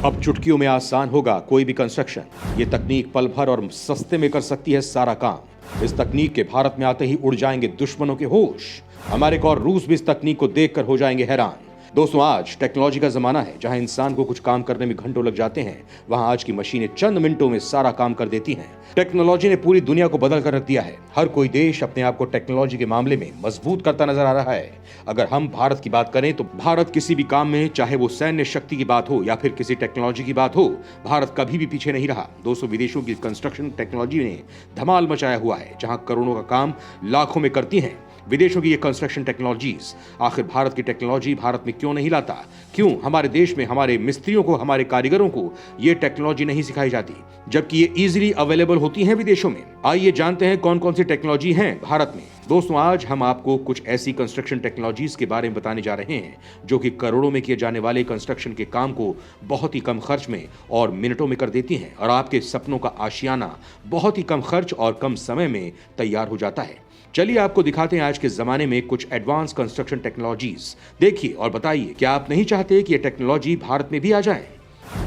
अब चुटकियों में आसान होगा कोई भी कंस्ट्रक्शन। ये तकनीक पल भर और सस्ते में कर सकती है सारा काम। इस तकनीक के भारत में आते ही उड़ जाएंगे दुश्मनों के होश। अमेरिका और रूस भी इस तकनीक को देखकर हो जाएंगे हैरान। दोस्तों, आज टेक्नोलॉजी का जमाना है। जहां इंसान को कुछ काम करने में घंटों लग जाते हैं, वहां आज की मशीनें चंद मिनटों में सारा काम कर देती हैं। टेक्नोलॉजी ने पूरी दुनिया को बदल कर रख दिया है। हर कोई देश अपने आप को टेक्नोलॉजी के मामले में मजबूत करता नजर आ रहा है। अगर हम भारत की बात करें तो भारत किसी भी काम में, चाहे वो सैन्य शक्ति की बात हो या फिर किसी टेक्नोलॉजी की बात हो, भारत कभी भी पीछे नहीं रहा। दोस्तों, विदेशों की कंस्ट्रक्शन टेक्नोलॉजी ने धमाल मचाया हुआ है। जहां करोड़ों का काम लाखों में करती हैं विदेशों की ये कंस्ट्रक्शन टेक्नोलॉजीज। आखिर भारत की टेक्नोलॉजी भारत में क्यों नहीं लाता? क्यों हमारे देश में हमारे मिस्त्रियों को, हमारे कारीगरों को ये टेक्नोलॉजी नहीं सिखाई जाती, जबकि ये इजीली अवेलेबल होती हैं विदेशों में? आइए जानते हैं कौन कौन सी टेक्नोलॉजी हैं भारत में। दोस्तों, आज हम आपको कुछ ऐसी कंस्ट्रक्शन टेक्नोलॉजीज के बारे में बताने जा रहे हैं जो कि करोड़ों में किए जाने वाले कंस्ट्रक्शन के काम को बहुत ही कम खर्च में और मिनटों में कर देती हैं, और आपके सपनों का आशियाना बहुत ही कम खर्च और कम समय में तैयार हो जाता है। चलिए आपको दिखाते हैं आज के जमाने में कुछ एडवांस कंस्ट्रक्शन टेक्नोलॉजीज। देखिए और बताइए, क्या आप नहीं चाहते कि ये टेक्नोलॉजी भारत में भी आ जाए?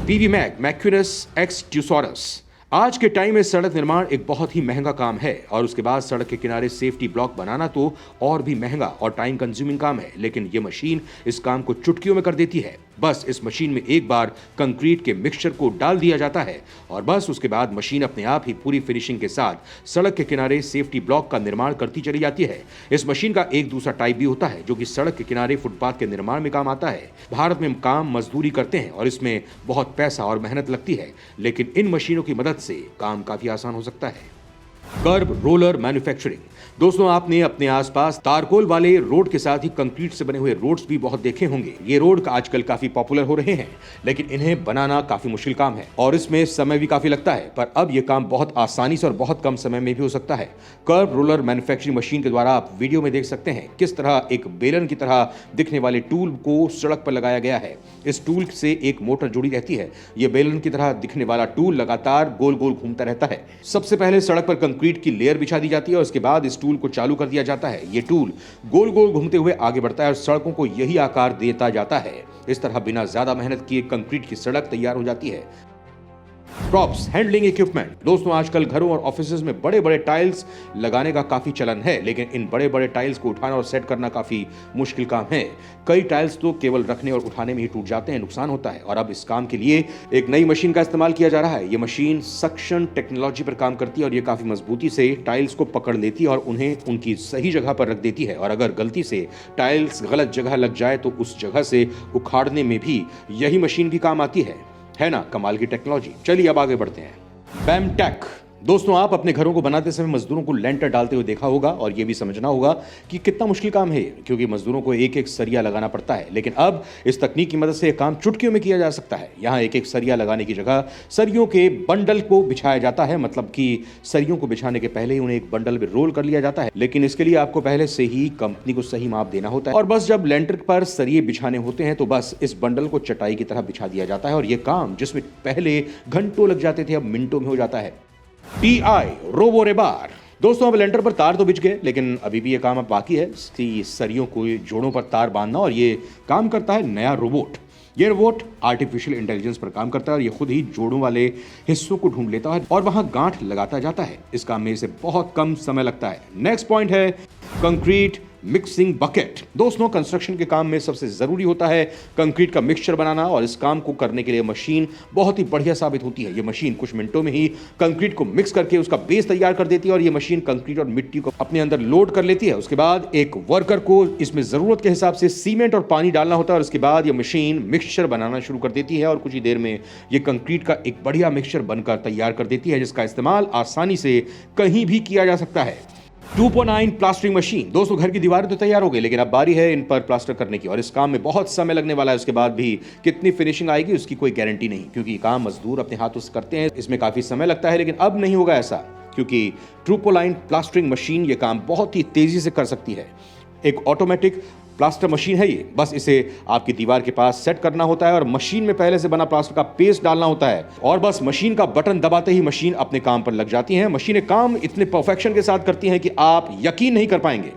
पीवी मैग मैक्यूरस एक्स ट्यूसॉरस। आज के टाइम में सड़क निर्माण एक बहुत ही महंगा काम है, और उसके बाद सड़क के किनारे सेफ्टी ब्लॉक बनाना तो और भी महंगा और टाइम कंज्यूमिंग काम है। लेकिन ये मशीन इस काम को चुटकियों में कर देती है। बस इस मशीन में एक बार कंक्रीट के मिक्सचर को डाल दिया जाता है और बस उसके बाद मशीन अपने आप ही पूरी फिनिशिंग के साथ सड़क के किनारे सेफ्टी ब्लॉक का निर्माण करती चली जाती है। इस मशीन का एक दूसरा टाइप भी होता है जो कि सड़क के किनारे फुटपाथ के निर्माण में काम आता है। भारत में काम मजदूरी करते हैं और इसमें बहुत पैसा और मेहनत लगती है, लेकिन इन मशीनों की मदद से काम काफी आसान हो सकता है। कर्ब रोलर मैन्युफैक्चरिंग। दोस्तों, आपने अपने आसपास तारकोल वाले रोड के साथ ही कंक्रीट से बने हुए रोड्स भी बहुत देखे होंगे। ये रोड आजकल काफी पॉपुलर हो रहे हैं, लेकिन इन्हें बनाना काफी मुश्किल काम है और इसमें समय भी काफी लगता है। पर अब ये काम बहुत आसानी से और बहुत कम समय में भी हो सकता है। कर्ब रोलर मैन्युफैक्चरिंग मशीन के द्वारा आप वीडियो में देख सकते हैं किस तरह एक बेलन की तरह दिखने वाले टूल को सड़क पर लगाया गया है। इस टूल से एक मोटर जुड़ी रहती है। यह बेलन की तरह दिखने वाला टूल लगातार गोल गोल घूमता रहता है। सबसे पहले सड़क पर कंक्रीट की लेयर बिछा दी जाती है और उसके बाद इस टूल को चालू कर दिया जाता है। ये टूल गोल गोल घूमते हुए आगे बढ़ता है और सड़कों को यही आकार देता जाता है। इस तरह बिना ज्यादा मेहनत किए कंक्रीट की सड़क तैयार हो जाती है। Props handling equipment. दोस्तों, आजकल घरों और ऑफिसेज में बड़े बड़े टाइल्स लगाने का काफी चलन है, लेकिन इन बड़े बड़े टाइल्स को उठाना और सेट करना काफी मुश्किल काम है। कई टाइल्स तो केवल रखने और उठाने में ही टूट जाते हैं, नुकसान होता है। और अब इस काम के लिए एक नई मशीन का इस्तेमाल किया जा रहा है। ये मशीन सक्शन टेक्नोलॉजी पर काम करती है और ये काफी मजबूती से टाइल्स को पकड़ लेती है और उन्हें उनकी सही जगह पर रख देती है। और अगर गलती से टाइल्स गलत जगह लग जाए तो उस जगह से उखाड़ने में भी यही मशीन भी काम आती है ना? कमाल की टेक्नोलॉजी। चलिए अब आगे बढ़ते हैं। बैमटेक। दोस्तों, आप अपने घरों को बनाते समय मजदूरों को लेंटर डालते हुए देखा होगा और यह भी समझना होगा कि कितना मुश्किल काम है, क्योंकि मजदूरों को एक एक सरिया लगाना पड़ता है। लेकिन अब इस तकनीक की मदद से काम चुटकियों में किया जा सकता है। यहाँ एक एक सरिया लगाने की जगह सरियों के बंडल को बिछाया जाता है, मतलब कि सरियों को बिछाने के पहले ही उन्हें एक बंडल में रोल कर लिया जाता है। लेकिन इसके लिए आपको पहले से ही कंपनी को सही माप देना होता है और बस जब लेंटर पर सरिये बिछाने होते हैं तो बस इस बंडल को चटाई की तरह बिछा दिया जाता है और यह काम जिसमें पहले घंटों लग जाते थे अब मिनटों में हो जाता है। TI robo rebar. दोस्तों, अब लेंटर पर तार तो बिछ गए, लेकिन अभी भी ये काम अब बाकी है। सरियों को जोड़ों पर तार बांधना, और ये काम करता है नया रोबोट। ये रोबोट आर्टिफिशियल इंटेलिजेंस पर काम करता है और ये खुद ही जोड़ों वाले हिस्सों को ढूंढ लेता है और वहां गांठ लगाता जाता है। इस काम में इसे बहुत कम समय लगता है। नेक्स्ट पॉइंट है कंक्रीट मिक्सिंग बकेट। दोस्तों, कंस्ट्रक्शन के काम में सबसे जरूरी होता है कंक्रीट का मिक्सचर बनाना, और इस काम को करने के लिए मशीन बहुत ही बढ़िया साबित होती है। ये मशीन कुछ मिनटों में ही कंक्रीट को मिक्स करके उसका बेस तैयार कर देती है और ये मशीन कंक्रीट और मिट्टी को अपने अंदर लोड कर लेती है। उसके बाद एक वर्कर को इसमें जरूरत के हिसाब से सीमेंट और पानी डालना होता है और उसके बाद ये मशीन मिक्सचर बनाना शुरू कर देती है और कुछ ही देर में ये कंक्रीट का एक बढ़िया मिक्सचर बनकर तैयार कर देती है, जिसका इस्तेमाल आसानी से कहीं भी किया जा सकता है। 2.9 प्लास्टरिंग मशीन। दोस्तों, घर की दीवारें तो तैयार हो गई, लेकिन अब बारी है इन पर प्लास्टर करने की और इस काम में बहुत समय लगने वाला है। उसके बाद भी कितनी फिनिशिंग आएगी उसकी कोई गारंटी नहीं, क्योंकि काम मजदूर अपने हाथों से करते हैं। इसमें काफी समय लगता है, लेकिन अब नहीं होगा ऐसा, क्योंकि 2.9 प्लास्टरिंग मशीन ये काम बहुत ही तेजी से कर सकती है। एक ऑटोमेटिक प्लास्टर मशीन है ये। बस इसे आपकी दीवार के पास सेट करना होता है और मशीन में पहले से बना प्लास्टर का पेस्ट डालना होता है और बस मशीन का बटन दबाते ही मशीन अपने काम पर लग जाती है। मशीनें काम इतने परफेक्शन के साथ करती हैं कि आप यकीन नहीं कर पाएंगे।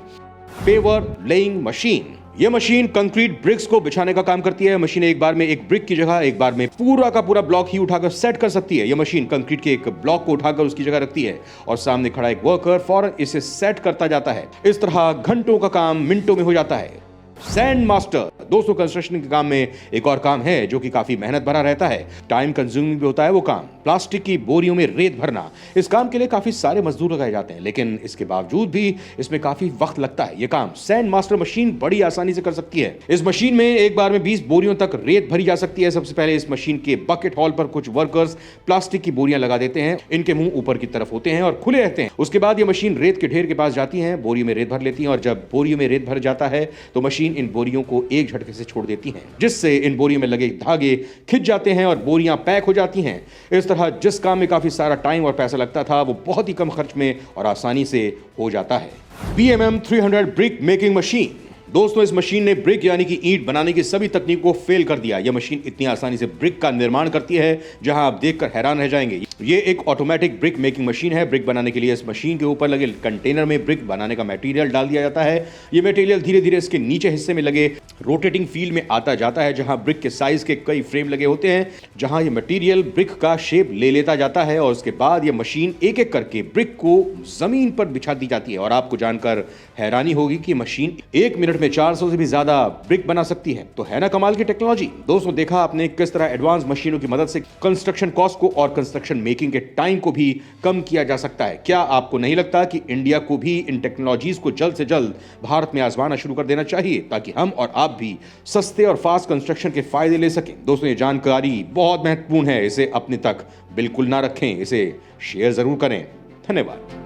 Paver laying machine. यह मशीन कंक्रीट ब्रिक्स को बिछाने का काम करती है। मशीन एक बार में एक ब्रिक की जगह एक बार में पूरा का पूरा ब्लॉक ही उठाकर सेट कर सकती है। यह मशीन कंक्रीट के एक ब्लॉक को उठाकर उसकी जगह रखती है और सामने खड़ा एक वर्कर फौरन इसे सेट करता जाता है। इस तरह घंटों का काम मिनटों में हो जाता है। सैंड मास्टर दोस्तों, कंस्ट्रक्शन के काम में एक और काम है जो कि काफी मेहनत भरा रहता है, टाइम कंज्यूमिंग भी होता है वो काम। प्लास्टिक की बोरियों में रेत भरना, इस काम के लिए काफी सारे मजदूर लगाए जाते हैं, लेकिन इसके बावजूद भी इसमें काफी वक्त लगता है। ये काम सैंड मास्टर मशीन बड़ी आसानी से कर सकती है। इस मशीन में एक बार में 20 बोरियों तक रेत भरी जा सकती है। सबसे पहले इस मशीन के बकेट हॉल पर कुछ वर्कर्स प्लास्टिक की बोरियां लगा देते हैं। इनके मुंह ऊपर की तरफ होते हैं और खुले रहते हैं। उसके बाद ये मशीन रेत के ढेर के पास जाती है, बोरियों में रेत भर लेती है और जब बोरियों में रेत भर जाता है तो मशीन इन बोरियों को एक झटके से छोड़ देती है, जिससे इन बोरियों में लगे धागे खिंच जाते हैं और बोरियां पैक हो जाती हैं। इस तरह जिस काम में काफी सारा टाइम और पैसा लगता था वो बहुत ही कम खर्च में और आसानी से हो जाता है। BMM 300 ब्रिक मेकिंग मशीन दोस्तों, इस मशीन ने ब्रिक यानी कि ईंट बनाने की सभी तकनीक को फेल कर दिया। यह मशीन इतनी आसानी से ब्रिक का निर्माण करती है जहां आप देखकर हैरान रह जाएंगे। ये एक ऑटोमेटिक ब्रिक मेकिंग मशीन है। ब्रिक बनाने के लिए इस मशीन के ऊपर लगे कंटेनर में ब्रिक बनाने का मटेरियल डाल दिया जाता है। ये मटेरियल धीरे धीरे इसके नीचे हिस्से में लगे रोटेटिंग फील्ड में आता जाता है, जहां ब्रिक के साइज के कई फ्रेम लगे होते हैं, जहां ये मटेरियल ब्रिक का शेप ले लेता जाता है और उसके बाद ये मशीन एक एक करके ब्रिक को जमीन पर बिछा दी जाती है। और आपको जानकर हैरानी होगी कि मशीन 1 मिनट में 400 से भी ज्यादा ब्रिक बना सकती है। तो है ना कमाल की टेक्नोलॉजी। दोस्तों, देखा आपने किस तरह एडवांस मशीनों की मदद से कंस्ट्रक्शन कॉस्ट को और कंस्ट्रक्शन मेकिंग के टाइम को भी कम किया जा सकता है। क्या आपको नहीं लगता कि इंडिया को भी इन टेक्नोलॉजीज को जल्द से जल्द भारत में आजमाना शुरू कर देना चाहिए, ताकि हम और आप भी सस्ते और फास्ट कंस्ट्रक्शन के फायदे ले सकें। दोस्तों, ये जानकारी बहुत महत्वपूर्ण है, इसे अपने तक बिल्कुल ना रखें, इसे शेयर जरूर करें। धन्यवाद।